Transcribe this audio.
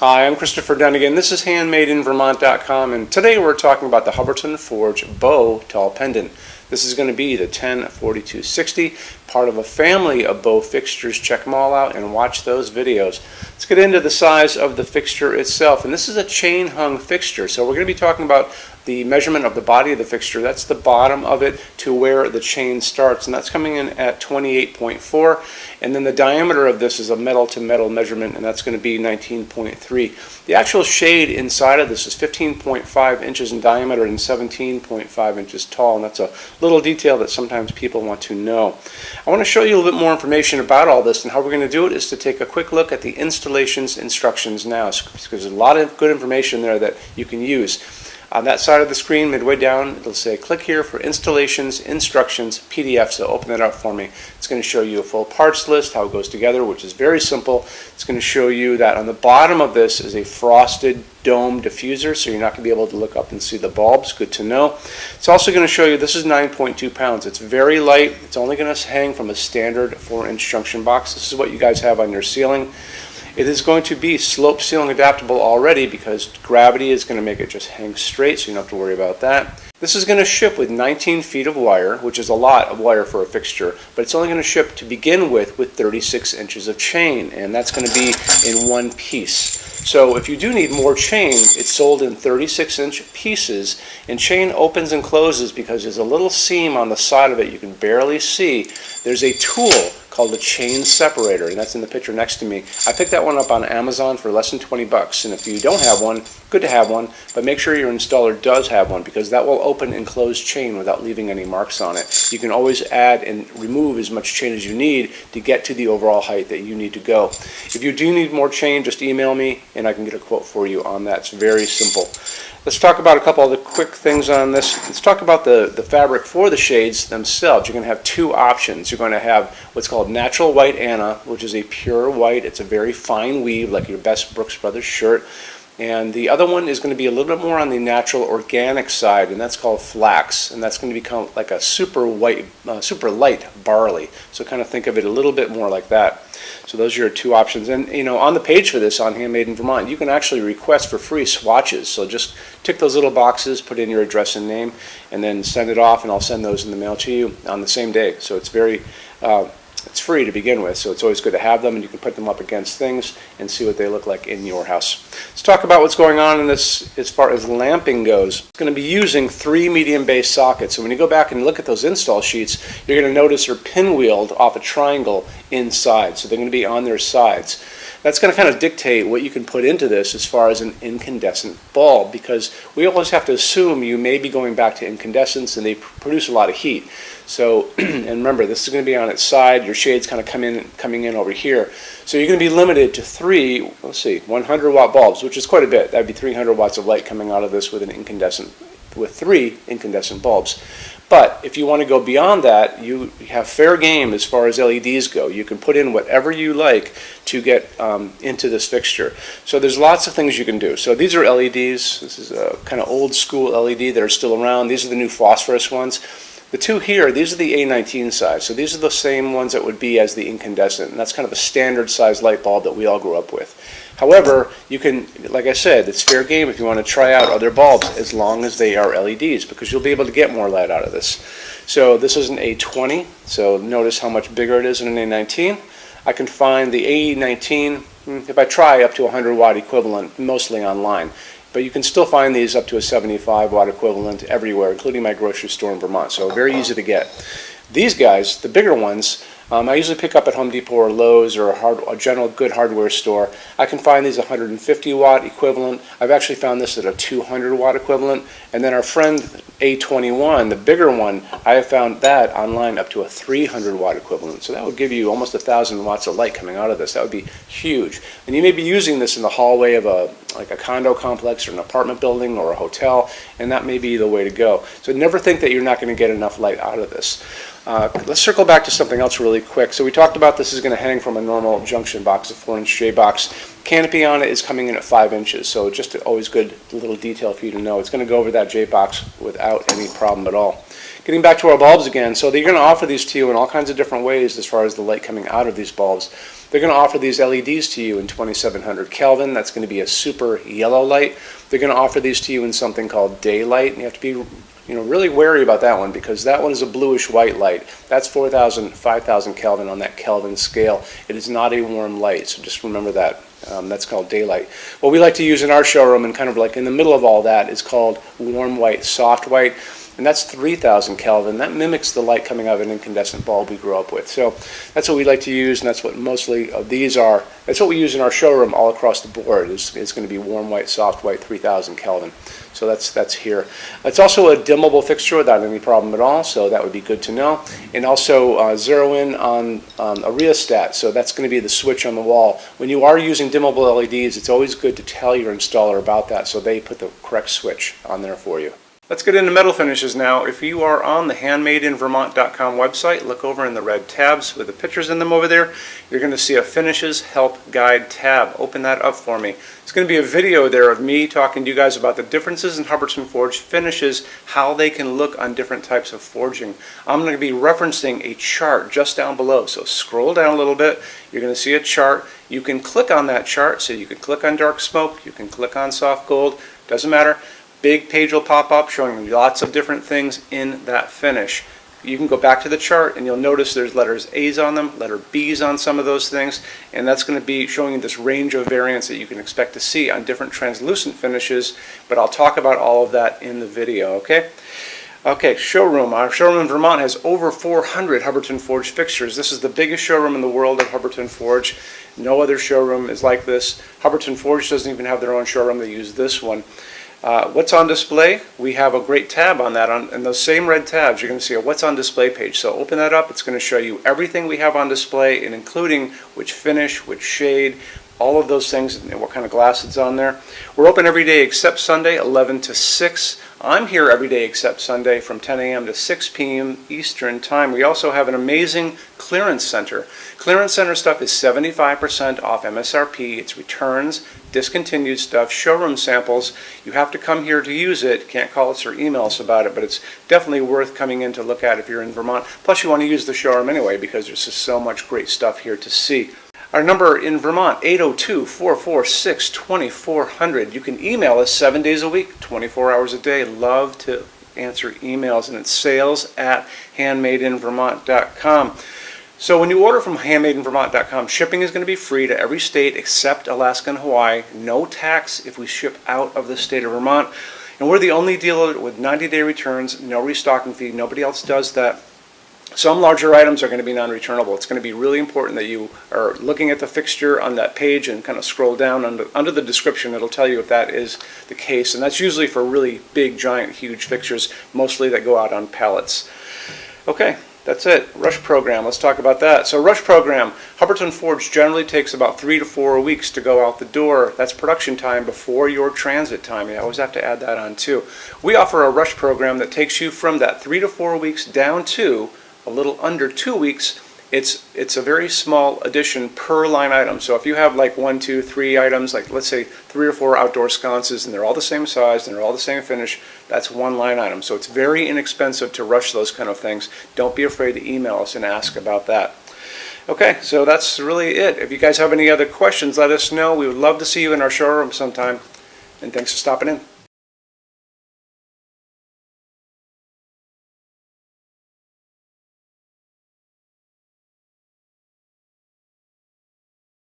Hi, I'm Christopher Dunnigan. This is HandmadeInVermont.com, and today we're talking about the Hubbardton Forge Bow Tall Pendant. This is going to be the 104260, part of a family of bow fixtures. Check them all out and watch those videos. Let's get into the size of the fixture itself, and this is a chain hung fixture, so we're going to be talking about the measurement of the body of the fixture. That's the bottom of it to where the chain starts, and that's coming in at 28.4, and then the diameter of this is a metal to metal measurement, and that's going to be 19.3. The actual shade inside of this is 15.5 inches in diameter and 17.5 inches tall, and that's a little detail that sometimes people want to know. I want to show you a little bit more information about all this, and how we're going to do it is to take a quick look at the installations instructions now, because there's a lot of good information there that you can use. On that side of the screen, midway down, it'll say click here for installations, instructions, PDF. So open that up for me. It's going to show you a full parts list, how it goes together, which is very simple. It's going to show you that on the bottom of this is a frosted dome diffuser, so you're not going to be able to look up and see the bulbs. Good to know. It's also going to show you this is 9.2 pounds. It's very light. It's only going to hang from a standard 4-inch junction box. This is what you guys have on your ceiling. It is going to be slope ceiling adaptable already because gravity is going to make it just hang straight, so you don't have to worry about that. This is going to ship with 19 feet of wire, which is a lot of wire for a fixture, but it's only going to ship to begin with 36 inches of chain, and that's going to be in one piece. So if you do need more chain, it's sold in 36-inch pieces, and chain opens and closes because there's a little seam on the side of it you can barely see. There's a tool called a chain separator, and that's in the picture next to me. I picked that one up on Amazon for less than 20 bucks, and if you don't have one, good to have one, but make sure your installer does have one, because that will open and close chain without leaving any marks on it. You can always add and remove as much chain as you need to get to the overall height that you need to go. If you do need more chain, just email me and I can get a quote for you on that. It's very simple. Let's talk about a couple of the quick things on this. Let's talk about the fabric for the shades themselves. You're going to have two options. You're going to have what's called natural white Anna, which is a pure white. It's a very fine weave, like your best Brooks Brothers shirt. And the other one is going to be a little bit more on the natural organic side, and that's called flax, and that's going to become like a super white, super light barley. So kind of think of it a little bit more like that. So those are your two options. And you know, on the page for this on Handmade in Vermont, you can actually request for free swatches. So just tick those little boxes, put in your address and name, and then send it off, and I'll send those in the mail to you on the same day. So it's very it's free to begin with, so it's always good to have them, and you can put them up against things and see what they look like in your house. Let's talk about what's going on in this as far as lamping goes. It's going to be using 3 medium base sockets, so when you go back and look at those install sheets, you're going to notice they're pinwheeled off a triangle inside, so they're going to be on their sides. That's going to kind of dictate what you can put into this as far as an incandescent bulb, because we always have to assume you may be going back to incandescents, and they produce a lot of heat. So, and remember, this is going to be on its side. Your shade's kind of coming in over here. So you're going to be limited to 3, let's see, 100-watt bulbs, which is quite a bit. That'd be 300 watts of light coming out of this with 3 incandescent bulbs. But if you want to go beyond that, you have fair game as far as LEDs go. You can put in whatever you like to get into this fixture. So there's lots of things you can do. So these are LEDs. This is a kind of old school LED that are still around. These are the new phosphorus ones. The two here, these are the A19 size. So these are the same ones that would be as the incandescent. And that's kind of a standard size light bulb that we all grew up with. However, you can, like I said, it's fair game if you want to try out other bulbs as long as they are LEDs, because you'll be able to get more light out of this. So this is an A20, so notice how much bigger it is than an A19. I can find the A19, if I try, up to 100 watt equivalent, mostly online. But you can still find these up to a 75 watt equivalent everywhere, including my grocery store in Vermont, so very easy to get. These guys, the bigger ones, I usually pick up at Home Depot or Lowe's or a general good hardware store. I can find these 150 watt equivalent. I've actually found this at a 200 watt equivalent. And then our friend A21, the bigger one, I have found that online up to a 300 watt equivalent. So that would give you almost 1,000 watts of light coming out of this. That would be huge. And you may be using this in the hallway of a condo complex or an apartment building or a hotel, and that may be the way to go. So never think that you're not going to get enough light out of this. Let's circle back to something else really quick. So we talked about this is going to hang from a normal junction box, a 4-inch J box. Canopy on it is coming in at 5 inches, so just always good little detail for you to know. It's going to go over that J box without any problem at all. Getting back to our bulbs again, so they're going to offer these to you in all kinds of different ways as far as the light coming out of these bulbs. They're going to offer these LEDs to you in 2700 Kelvin. That's going to be a super yellow light. They're going to offer these to you in something called daylight, and you have to be really wary about that one, because that one is a bluish white light. That's 4,000, 5,000 Kelvin on that Kelvin scale. It is not a warm light, so just remember that. That's called daylight. What we like to use in our showroom, and kind of like in the middle of all that, is called warm white, soft white, and that's 3,000 Kelvin. That mimics the light coming out of an incandescent bulb we grew up with. So that's what we like to use, and that's what mostly of these are. That's what we use in our showroom all across the board. It's going to be warm white, soft white, 3,000 Kelvin. So that's here. It's also a dimmable fixture without any problem at all, so that would be good to know. And also zero in on a rheostat, so that's going to be the switch on the wall. When you are using dimmable LEDs, it's always good to tell your installer about that, so they put the correct switch on there for you. Let's get into metal finishes now. If you are on the HandmadeInVermont.com website, look over in the red tabs with the pictures in them over there. You're going to see a Finishes Help Guide tab. Open that up for me. It's going to be a video there of me talking to you guys about the differences in Hubbardton forged finishes, how they can look on different types of forging. I'm going to be referencing a chart just down below, so scroll down a little bit. You're going to see a chart. You can click on that chart, so you can click on dark smoke, you can click on soft gold, doesn't matter. Big page will pop up showing you lots of different things in that finish. You can go back to the chart and you'll notice there's letters A's on them, letter B's on some of those things, and that's going to be showing you this range of variants that you can expect to see on different translucent finishes, but I'll talk about all of that in the video, okay? Okay, showroom. Our showroom in Vermont has over 400 Hubbardton Forge fixtures. This is the biggest showroom in the world of Hubbardton Forge. No other showroom is like this. Hubbardton Forge doesn't even have their own showroom. They use this one. What's on display? We have a great tab on that. And those same red tabs, you're going to see a what's on display page. So open that up. It's going to show you everything we have on display, and including which finish, which shade, all of those things, and what kind of glass it's on there. We're open every day except Sunday, 11 to 6. I'm here every day except Sunday from 10 a.m. to 6 p.m. Eastern Time. We also have an amazing clearance center. Clearance center stuff is 75% off MSRP. It's returns, discontinued stuff, showroom samples. You have to come here to use it. Can't call us or email us about it, but it's definitely worth coming in to look at if you're in Vermont. Plus you want to use the showroom anyway, because there's just so much great stuff here to see. Our number in Vermont, 802-446-2400. You can email us 7 days a week, 24 hours a day. Love to answer emails, and it's sales@HandmadeInVermont.com. So when you order from HandmadeInVermont.com, shipping is going to be free to every state except Alaska and Hawaii. No tax if we ship out of the state of Vermont. And we're the only dealer with 90-day returns, no restocking fee. Nobody else does that. Some larger items are going to be non-returnable. It's going to be really important that you are looking at the fixture on that page and kind of scroll down under the description. It'll tell you if that is the case. And that's usually for really big, giant, huge fixtures, mostly that go out on pallets. Okay, that's it. Rush program. Let's talk about that. So rush program, Hubbardton Forge generally takes about 3 to 4 weeks to go out the door. That's production time before your transit time. You always have to add that on too. We offer a rush program that takes you from that 3 to 4 weeks down to a little under 2 weeks. It's a very small addition per line item. So if you have like 1, 2, 3 items, like let's say 3 or 4 outdoor sconces, and they're all the same size and they're all the same finish, that's one line item. So it's very inexpensive to rush those kind of things. Don't be afraid to email us and ask about that. Okay, so that's really it. If you guys have any other questions, let us know. We would love to see you in our showroom sometime. And thanks for stopping in.